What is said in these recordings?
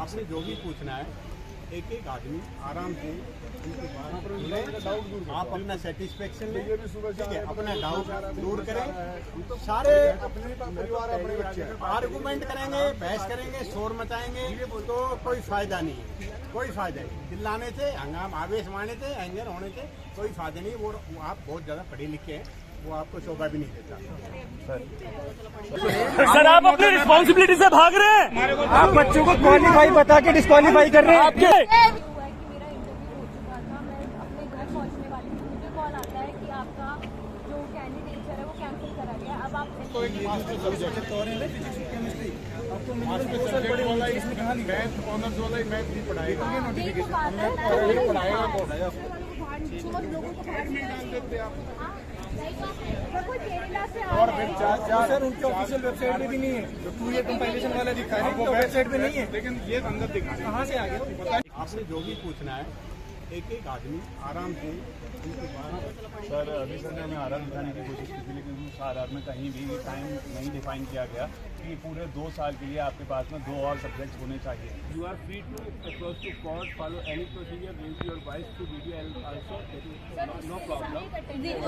आपसे जो भी पूछना है एक एक आदमी आराम से आप अपना सेटिस्फेक्शन लें, ठीक है, अपना डाउट दूर करें। सारे अपने परिवार अपने बच्चे आर्गूमेंट करेंगे, बहस करेंगे, शोर मचाएंगे तो कोई फायदा नहीं है, कोई फायदा नहीं। चिल्लाने से, हंगाम आवेश मारने से, एंगर होने से कोई फायदा नहीं। वो आप बहुत ज़्यादा पढ़े लिखे हैं, वो आपको शोभा भी नहीं देता। सर आप अपनी रिस्पॉन्सिबिलिटी से भाग रहे हैं। आप बच्चों को क्वालिफाई बता के डिस्क्वालीफाई कर रहे हैं। आपके तो एक मास्टर सब्जेक्ट केमिस्ट्री आपको मास्टर सब्जेक्ट वाला इसमें कहा नहीं, मैथ ऑनर्स वाला ही मैथ भी पढ़ाएगा, नोटिफिकेशन पढ़ाएगा कौन है और सर उनके ऑफिशियल वेबसाइट पे भी नहीं है, जो 2 ईयर कंपाइलेशन वाला दिखा है वो वेबसाइट पे नहीं है, लेकिन ये अंदर दिखा है। कहाँ से आ गया? आपसे जो भी पूछना है एक एक आदमी आराम से। सर अभी सर ने हमें आर दिखाने की कोशिश की थी, लेकिन उस आर में कहीं भी टाइम नहीं डिफाइन किया गया कि पूरे 2 साल के लिए आपके पास में 2 और सब्जेक्ट्स होने चाहिए। You are free to approach to court, follow any procedure, raise your voice to video also, no problem.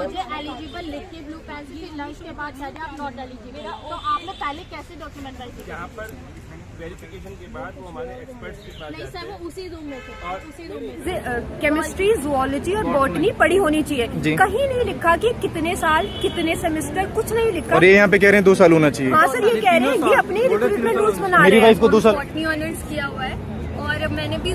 मुझे एलिजिबल लिख के ब्लू पेन की लंच के बाद कहा आप नॉट एलिजिबल, तो आपने पहले कैसे डॉक्यूमेंट वेरीफाई? यहाँ पर वेरिफिकेशन के बाद वो हमारे एक्सपर्ट्स के पास नहीं सर, वो उसी रूम में थे, उसी रूम में। केमिस्ट्री, जुओलॉजी और बॉटनी पढ़ी होनी चाहिए। कहीं नहीं लिखा कि कितने साल, कितने सेमेस्टर, कुछ नहीं लिखा। और ये यहाँ पे कह रहे हैं 2 साल होना चाहिए। हाँ सर, ये कह रहे हैं, ये अपनी रिक्रूटमेंट रूल्स बना रहे हैं। मेरी वाइफ को 2 साल बॉटनी ऑनर्स किया हुआ है और मैंने भी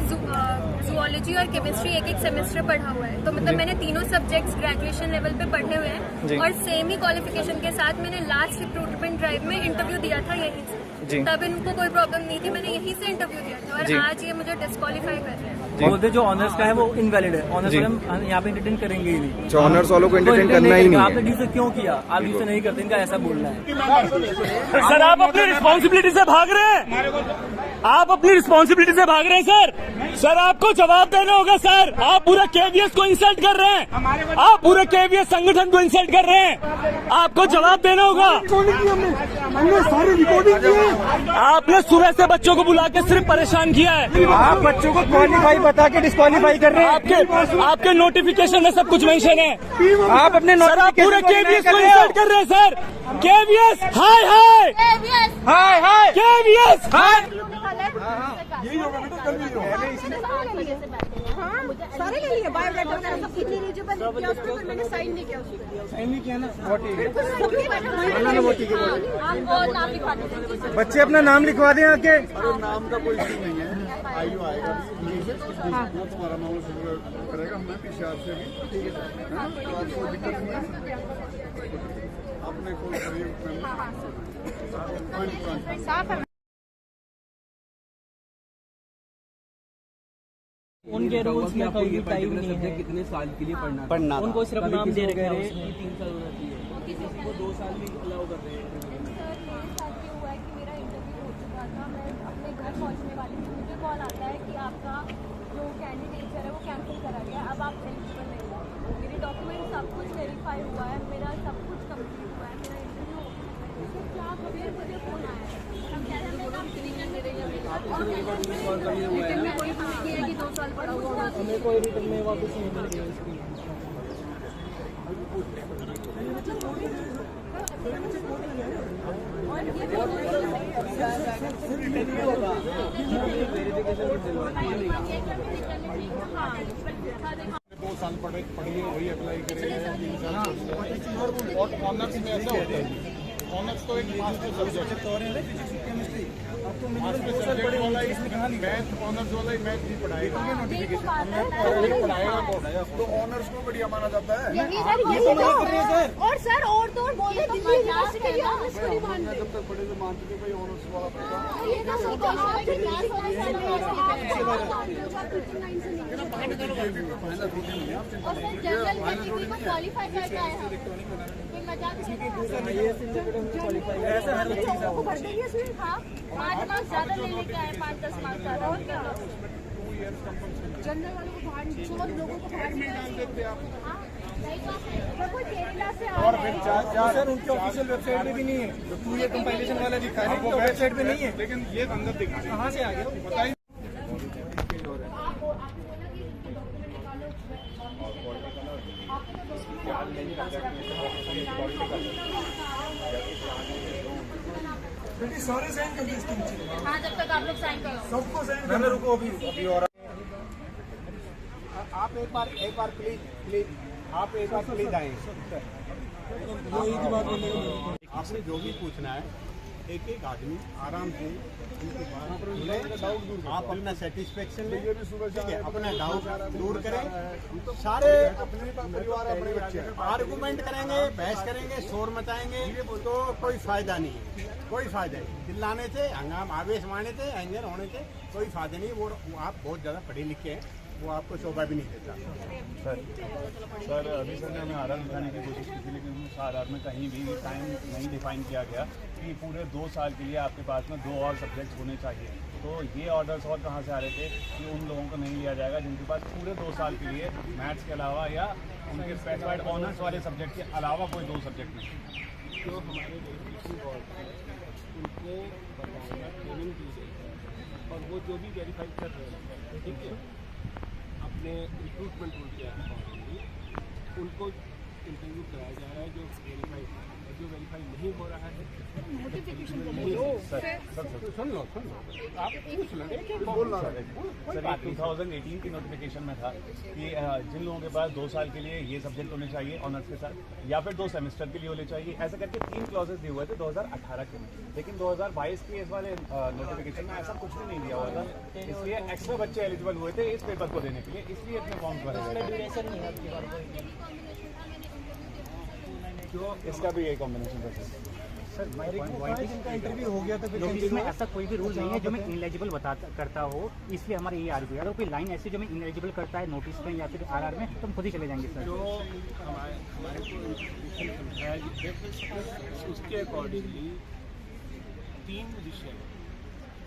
जुओलॉजी और केमिस्ट्री एक सेमेस्टर पढ़ा हुआ है, तो मतलब मैंने तीनों सब्जेक्ट्स ग्रेजुएशन लेवल पे पढ़े हुए हैं और सेम ही क्वालिफिकेशन के साथ मैंने लास्ट रिक्रूटमेंट ड्राइव में इंटरव्यू दिया था यहीं से। तब इनको कोई प्रॉब्लम नहीं थी, मैंने यहीं से इंटरव्यू दिया था और आज ये मुझे डिस्क्वालीफाई कर रहे हैं। बोलते जो ऑनर्स का है वो इनवैलिड है, ऑनर्स हम यहाँ पे एंटरटेन करेंगे ही नहीं। जो ऑनर्स वालों को एंटरटेन करना ही नहीं है। आपने डी से क्यों किया? आप डी से नहीं करते, इनका ऐसा बोलना है। सर आप अपनी रिस्पॉन्सिबिलिटी से भाग रहे हैं। आप अपनी रिस्पॉन्सिबिलिटी से भाग रहे हैं सर आपको जवाब देना होगा सर। आप पूरे केवीएस को इंसल्ट कर रहे हैं, आप पूरे केवीएस संगठन को इंसल्ट कर रहे हैं, आपको जवाब देना होगा। आपने सुबह से बच्चों को बुला के सिर्फ परेशान किया है। आप बच्चों को क्वालिफाई बता के डिस्क्वालीफाई कर रहे हैं। आपके नोटिफिकेशन में सब कुछ मेंशन है। आप अपने सर आप पूरे केवीएस को इंसल्ट कर रहे हैं सर। केवीएस हाय हाय हाय हाय केवीएस हाय। यही होगा बेटा, कल भी होगा। हाँ, सारे ले लिए बायोडाटा वगैरह सब कुछ एलिजिबल किया उसके ऊपर, मैंने साइन नहीं किया उसको। साइन नहीं किया ना, वो ठीक है। आप और नाम लिखवा दीजिए। बच्चे अपना नाम लिखवा दें आके। नाम का कोई इशू नहीं है, आयु आएगा तुम्हारा मामला करेगा, मैं पीसीआर से भी, ठीक है, तो आपको दिक्कत नहीं है। आपने कोई उनके रूल्स में कोई टाइम नहीं है कितने साल के लिए पढ़ना, उनको सिर्फ नाम दे रहे हैं 3 साल होना चाहिए, किसी को 2 साल भी अलाउ कर रहे हैं। हुआ है कि मेरा इंटरव्यू हो चुका था, मैं अपने घर पहुंचने वाली थी, मुझे कॉल आता है कि आपका जो कैंडिडेट है वो कैंसिल करा गया, अब आप एलिजिबल नहीं हो। मेरे डॉक्यूमेंट सब कुछ वेरीफाई हुआ है, मेरा सब कुछ कंप्लीट हुआ है, मेरा इंटरव्यू उसको क्या खबर, मुझे फोन आया है, हम कह रहे हैं आप फ्री कर दे रही है कि 2 साल पढ़ा हुआ, हमें कोई रिटर्न में वापस नहीं मिल गया इसकी। दो साल पढ़े वही अप्लाई करेंगे। और ऑनर्स में ऐसा होता है, ऑनर्स तो एक मास्टर सब्जेक्ट केमिस्ट्री आपको मास्टर सब्जेक्ट वाला इसमें कहा नहीं, मैथ ऑनर्स वाला ही मैथ भी पढ़ाएगा, नोटिफिकेशन पढ़ाएगा कौन, तो ऑनर्स को बढ़िया माना जाता है। और सर और तो बोले दिल्ली यूनिवर्सिटी के ऑनर्स को नहीं मानते, जब तक पढ़े तो मानते थे भाई ऑनर्स वाला पढ़ा। और सर जनरल कैटेगरी को क्वालिफाई करके आए हैं, कोई मजाक नहीं है। हाँ 5 मार्क्स ज्यादा ले लेके आए, 5-10 मार्क्स ज्यादा, और क्या। जनरल वालों को बाहर, 100 लोगों को बाहर निकाल देते आप। कोई केरला से आ रहा है। सर उनके ऑफिशियल वेबसाइट पे भी नहीं है, जो 2 ईयर कंपाइलेशन वाला दिखा है वो वेबसाइट पे नहीं है, लेकिन ये अंदर दिखा है। कहाँ से आ गया? सारे साइन कर दे इसके नीचे। हाँ, जब तक आप लोग साइन करो सबको साइन कर रुको अभी और आप एक बार प्लीज आप एक बार प्लीज आए। आपने जो भी पूछना है एक एक आदमी आराम से आप अपना सेटिस्फेक्शन लें, ठीक है, अपना डाउट दूर करें। सारे अपने परिवार अपने बच्चे आर्गुमेंट करेंगे, बहस करेंगे, शोर मचाएंगे तो कोई फायदा नहीं है, कोई फायदा नहीं। चिल्लाने से हंगाम आवेश मारने से एंजर होने से कोई फायदा नहीं। वो आप बहुत ज़्यादा पढ़े लिखे हैं, वो आपको शोभा भी नहीं देता। सर अभी सर ने हमें आर दिखाने की कोशिश की थी, लेकिन उस आर में कहीं भी टाइम नहीं डिफाइन किया गया कि पूरे 2 साल के लिए आपके पास में 2 और सब्जेक्ट्स होने चाहिए। तो ये ऑर्डर्स और कहाँ से आ रहे थे कि उन लोगों को नहीं लिया जाएगा जिनके पास पूरे 2 साल के लिए मैथ्स के अलावा या उनके स्पेसिफाइड ऑनर्स वाले सब्जेक्ट के अलावा कोई 2 सब्जेक्ट नहीं। जो हमारे बोर्ड है उनको बताया ट्रेनिंग दी गई और वो जो भी वेरीफाई कर रहे हैं, ठीक है, अपने रिक्रूटमेंट रूल के अकॉर्डिंगली उनको इंटरव्यू कराया जा रहा है। जो वेरीफाई नहीं हो रहा है नोटिफिकेशन सुन लो आप पूछ लो। सर 2018 की नोटिफिकेशन में था कि जिन लोगों के पास 2 साल के लिए ये सब्जेक्ट होने चाहिए ऑनर्स के साथ या फिर 2 सेमेस्टर के लिए होने चाहिए, ऐसा करके 3 क्लॉजेस दिए हुए थे 2018 के में। लेकिन 2022 के इस वाले नोटिफिकेशन में ऐसा कुछ भी नहीं दिया हुआ था, इसलिए एक्स्ट्रा बच्चे एलिजिबल हुए थे इस पेपर को देने के लिए, इसलिए इतने फॉर्म्स भरे। जो इसका भी यही कॉम्बिनेशन था का इंटरव्यू हो गया था फिर इसमें ऐसा कोई भी रूल नहीं है जो मैं इनएलिजिबल करता हो, इसलिए हमारे ये आर्ग्यू है। अगर कोई लाइन ऐसी जो मैं इनएलिजिबल करता है नोटिस में या फिर आरआर में तो हम खुद ही चले जाएंगे सर। जो हमारे को इंफॉर्मेशन समझाया उसके अकॉर्डिंगली 3 विषय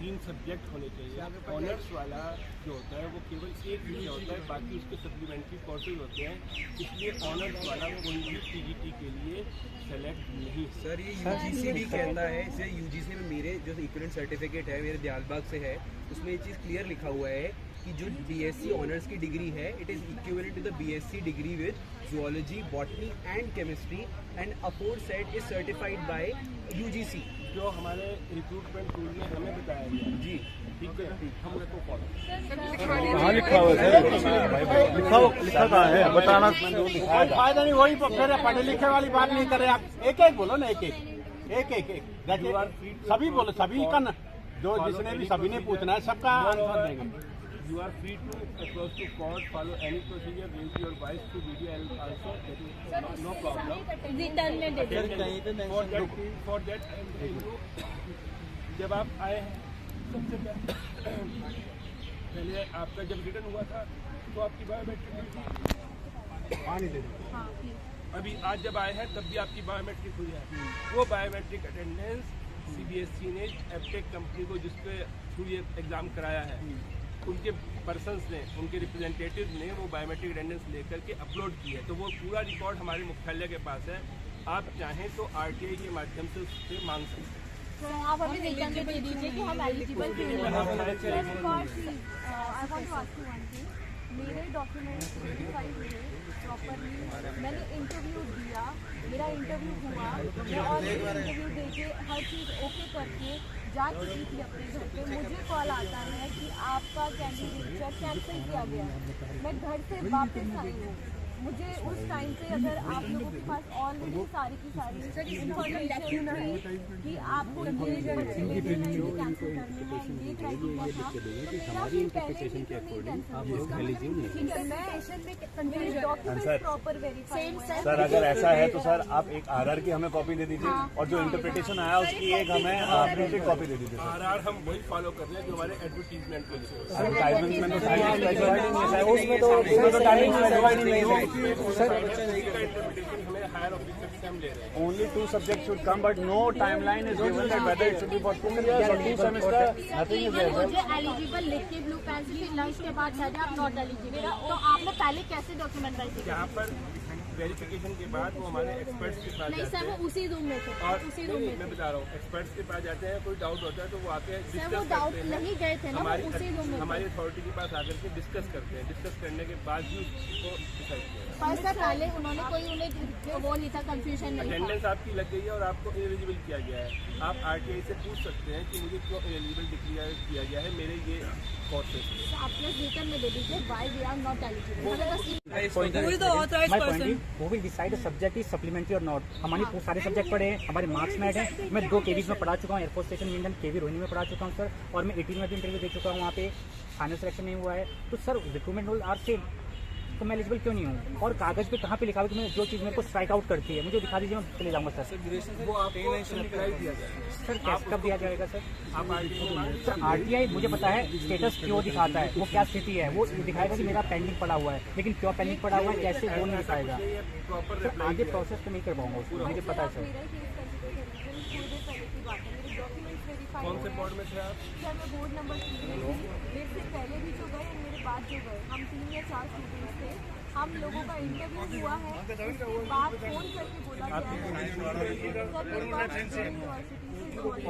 3 सब्जेक्ट होने चाहिए। ऑनर्स वाला जो होता है वो केवल एक विषय होता है, बाकी उसके सप्लीमेंट्री कोर्सेज होते हैं, इसलिए ऑनर्स वाला कोई भी पीजीटी के लिए सेलेक्ट नहीं। सर ये यूजीसी भी कहता है, इसे यूजीसी में मेरे जो इक्विवेलेंट सर्टिफिकेट है मेरे दयालबाग से है, उसमें ये चीज़ क्लियर लिखा हुआ है कि जो बीएससी ऑनर्स की डिग्री है it is equivalent to the BSc degree with zoology, botany and chemistry and aforesaid is certified by UGC. जो हमारे रिक्रूटमेंट रूल में हमें बताया गया जी, ठीक है, हम उसको फॉलो। कहाँ लिखा हुआ है? लिखा कहाँ है बताना। कोई फायदा नहीं, वही फिर पढ़े लिखे वाली बात नहीं करे। आप एक एक बोलो ना, एक सभी बोलो, सभी का ना, जो जिसने भी सभी ने पूछना है सबका आंसर देंगे। You are free to approach to court, follow any procedure, raise your voice to video also, that is no problem. Return में दे दो। For that, I am telling you, जब आप आए हैं सबसे पहले आपका जब रिटर्न हुआ था तो आपकी बायोमेट्रिक पानी दे अभी आज जब आए हैं तब भी आपकी बायोमेट्रिक हुई है। वो बायोमेट्रिक अटेंडेंस सीबीएसई ने एप्टेक कंपनी को जिसपे थ्रू ये एग्ज़ाम कराया है उनके पर्सन्स ने, उनके रिप्रेजेंटेटिव ने वो बायोमेट्रिक अटेंडेंस लेकर के अपलोड की है। तो वो पूरा रिकॉर्ड हमारे मुख्यालय के पास है, आप चाहें तो आरटीआई के माध्यम से उससे मांग सकते हैं। तो आप हमें रिटर्न में दे दीजिए कि हम एलिजिबल थे। मेरे डॉक्यूमेंट्स वेरीफाई हुए प्रॉपरली, मैंने इंटरव्यू दिया, मेरा इंटरव्यू हुआ, मैं और इंटरव्यू देके हर चीज़ ओके करके जा चुकी थी अपने घर पे। मुझे कॉल आता है कि आपका कैंडिडेट कैंसिल किया गया है। मैं घर से वापस आई हूँ, मुझे उस टाइम से अगर आप लोगों के पास ऑलरेडी सारी की सारी इन्फॉर्मेशन है कि आपको ये कैंसिल करना है, ये क्राइटेरिया था, तो मेरा फिर पहले ही interview cancel proper verify. Sir अगर ऐसा है तो सर आप एक आरआर की हमें कॉपी दे दीजिए और जो इंटरप्रिटेशन आया उसकी एक हमें प्रिंटेड कॉपी दे दीजिए। आरआर हम वही फॉलो कर रहे हैं जो हमारे एडवर्टीजमेंट के लिए। एडवर्टाइजमेंट में तो उसमें तो टाइमिंग स्पेसिफाइड नहीं है। Only 2 subjects should come, but no timeline is given that whether it should be for 2 years or 2 semesters. Nothing is there. मुझे एलिजिबल लिख के ब्लू पेन से लंच के बाद कहते हैं आप नॉट एलिजिबल, तो आपने पहले कैसे डॉक्यूमेंट राइट किया? यहाँ पर वेरिफिकेशन के बाद वो हमारे एक्सपर्ट्स के पास नहीं जाते सर, वो हैं उसी रूम में थे, और उसी नहीं, रूम नहीं, में मैं थे। बता रहा हूँ, एक्सपर्ट्स के पास जाते हैं, कोई डाउट होता है तो वो आते हैं, सर वो डिस्कस डाउट करते हैं, नहीं गए थे ना, वो उसी रूम में हमारी थे। अथॉरिटी के पास आकर के डिस्कस करते हैं, डिस्कस करने के बाद ही उसको डिसाइड किया जाता है। पर सर पहले उन्होंने कोई उन्हें वो नहीं था, कंफ्यूजन नहीं था। अटेंडेंस आपकी लग गई है और आपको इनएलिजिबल किया गया है। आप आरटीआई से पूछ सकते हैं कि मुझे क्यों इनएलिजिबल डिक्लेयर किया गया है मेरे ये कोर्सेज से। तो आप प्लस रिटर्न में दे दीजिए why we are not eligible. हमें बस My point is, who will decide the subject is supplementary or not? हमारे सारे सब्जेक्ट पढ़े हैं, हमारे मार्क्स में हैं। मैं 2 केवीज में पढ़ा चुका हूँ, एयरफोर्स स्टेशन इंडियन केवी रोहिणी में पढ़ा चुका हूँ सर, और मैं 18 में भी इंटरव्यू दे चुका हूँ, वहाँ पे फाइनल सिलेक्शन नहीं हुआ है। तो sir recruitment rule are same, तो मैं एलिजिबल क्यों नहीं हूँ? और कागज पे कहाँ पे लिखा हुआ कि मैंने जो चीज़ मेरे को स्ट्राइक आउट करती है मुझे दिखा दीजिए, मैं चले जाऊँगा सर। वो आपको रिप्लाई दिया जाएगा। सर कैसे कब दिया जाएगा सर? आप आरटीआई सर आरटीआई मुझे पता है स्टेटस क्यों दिखाता है, वो क्या स्थिति है, वो दिखाएगा कि मेरा पेंडिंग पड़ा हुआ है, लेकिन क्यों पेंडिंग पड़ा हुआ है कैसे वो नहीं दिखाएगा। प्रॉपर सर आगे प्रोसेस तो नहीं कर पाऊंगा उसको, मुझे पता है सर। कौन से बोर्ड में थे आप? सर मैं बोर्ड नंबर 3 में थी, मेरे से पहले भी जो गए और मेरे बाद जो गए, हम 3 या 4 स्टूडेंट्स थे। हम लोगों का इंटरव्यू हुआ है, उसके बाद फोन करके बोला गया है सर मेरे पास यूनिवर्सिटी से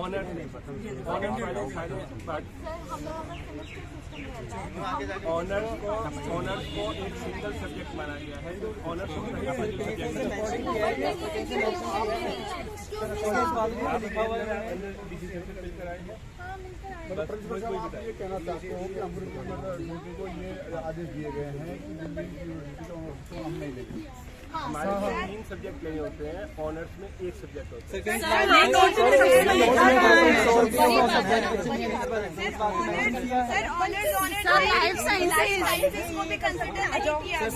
ऑनर नहीं पता, ऑनर वाले सारे बात सर हम लोगों का सेमेस्टर सिस्टम रहता है। ऑनर्स को एक सिंगल सब्जेक्ट माना गया है। ऑनर्स को कई सब्जेक्ट डिसीजन से मिलकर आए हैं। ये कहना चाहते हो कि अमृत को ये आदेश दिए गए हैं कि दिल्ली यूनिवर्सिटी को हम नहीं लेंगे। हमारे 3 सब्जेक्ट लेने होते हैं, ऑनर्स में 1 सब्जेक्ट होता है।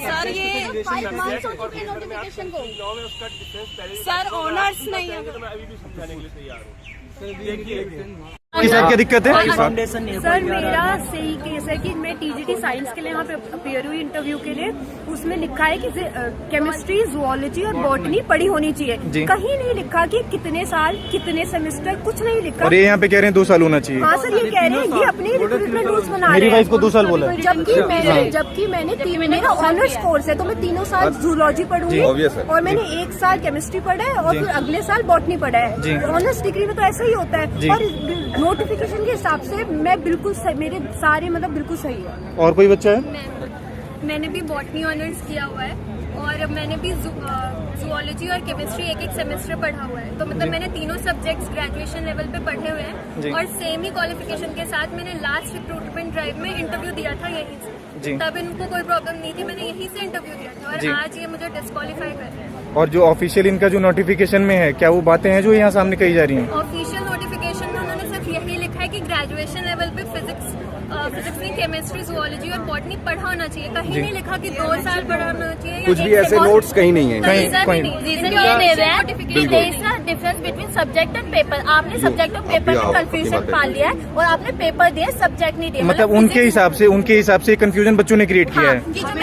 सर ये 5 मंथ्स हो चुके नोटिफिकेशन को। उसका डिफरेंस पहले सर ऑनर्स नहीं है, तो मैं अभी भी समझाने के लिए तैयार हूँ। आपके साथ क्या दिक्कत है? सर मेरा सही केस है कि मैं टीजीटी साइंस के लिए यहाँ पे अपेयर हुई इंटरव्यू के लिए, उसमें लिखा है कि केमिस्ट्री, जूलॉजी और बॉटनी पढ़ी होनी चाहिए। कहीं नहीं लिखा कि कितने साल, कितने सेमेस्टर, कुछ नहीं लिखा। और ये यहाँ पे कह रहे हैं 2 साल होना चाहिए। हाँ सर ये कह रहे हैं, ये अपने रिक्रूटमेंट रूल्स बना रहे मेरी हैं। वाइफ को 2 साल बोला है। जबकि मैंने मेरा ऑनर्स कोर्स है, तो मैं 3 साल जूलॉजी पढ़ूंगी और मैंने 1 साल केमिस्ट्री पढ़ा है और फिर अगले साल बॉटनी पढ़ा है। ऑनर्स डिग्री में तो ऐसा ही होता है। और नोटिफिकेशन के हिसाब से मैं बिल्कुल मेरे सारे मतलब बिल्कुल सही है। और कोई बच्चा है? मैंने भी बॉटनी ऑनर्स किया हुआ है और मैंने भी जूलॉजी और केमिस्ट्री एक सेमेस्टर पढ़ा हुआ है। तो मतलब मैंने तीनों सब्जेक्ट्स ग्रेजुएशन लेवल पे पढ़े हुए हैं और सेम ही क्वालिफिकेशन के साथ मैंने लास्ट रिक्रूटमेंट ड्राइव में इंटरव्यू दिया था यहीं से। तब इनको कोई प्रॉब्लम नहीं थी, मैंने यहीं से इंटरव्यू दिया था और आज ये मुझे डिस्क्वालीफाई कर रहे हैं। और जो ऑफिशियल इनका जो नोटिफिकेशन में है, क्या वो बातें हैं जो यहाँ सामने कही जा रही हैं? ऑफिशियल नोटिफिकेशन में उन्होंने सिर्फ यही लिखा है कि ग्रेजुएशन लेवल पे फिजिक्स में केमिस्ट्री, जूलॉजी और बॉटनी पढ़ा होना चाहिए। कहीं नहीं लिखा कि 2 साल पढ़ा होना चाहिए। कुछ भी ऐसे नोट्स कहीं नहीं है। रीजन ये दे रहे हैं कि there is a difference between subject and paper. आपने सब्जेक्ट और पेपर में कंफ्यूजन पाल लिया है और आपने पेपर दिया, सब्जेक्ट नहीं दिया। मतलब उनके हिसाब से कंफ्यूजन बच्चों ने क्रिएट किया है कि जो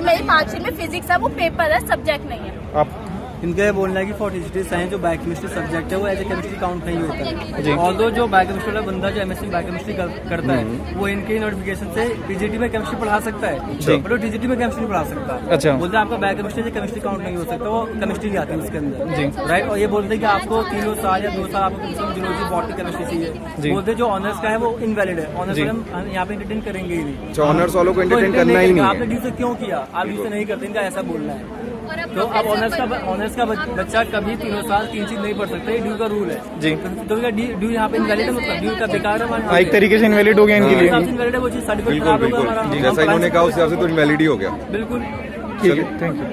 मेरी मार्कशीट में फिजिक्स है वो पेपर है, सब्जेक्ट नहीं है। आप इनका ये बोलना है कि फॉर टीजीटी साइंस जो बायोकेमिस्ट्री सब्जेक्ट है वो एज ए केमिस्ट्री काउंट नहीं होता है। ऑल्दो जो बायोकेमिस्ट्री वाला बंदा जो एमएससी बायोकेमिस्ट्री करता है वो इनके नोटिफिकेशन से टीजीटी में केमिस्ट्री पढ़ा सकता है, बट वो टीजीटी में केमिस्ट्री पढ़ा सकता है। अच्छा। बोलते हैं आपका बायोकेमिस्ट्री से केमिस्ट्री काउंट नहीं हो सकता, वो केमिस्ट्री नहीं आती है उसके अंदर, राइट। और ये बोलते हैं कि आपको 3 साल या 2 साल आपको जूलॉजी, बॉटनी, केमिस्ट्री चाहिए। बोलते हैं जो ऑनर्स का है वो इनवैलिड है, ऑनर्स हम यहाँ पे एंटरटेन करेंगे ही नहीं। ऑनर्स वालों को एंटरटेन करना ही नहीं है। आपने ड्यू से क्यों किया? आप ड्यू से नहीं करते, इनका ऐसा बोलना है। तो अब ऑनर्स का बच्चा कभी 3 साल 3 चीज नहीं पढ़ सकते, ड्यू का रूल है जी। तो ड्यू यहाँ पे इनवैलिड है, मतलब ड्यू का बेकार है, एक तरीके से इनवैलिड हो गया इनके लिए। इनवैलिड है वो चीज, सर्टिफिकेट खराब होगा हमारा। जैसा इन्होंने कहा उस हिसाब से तो इनवैलिड ही हो गया। बिल्कुल ठीक है, थैंक यू।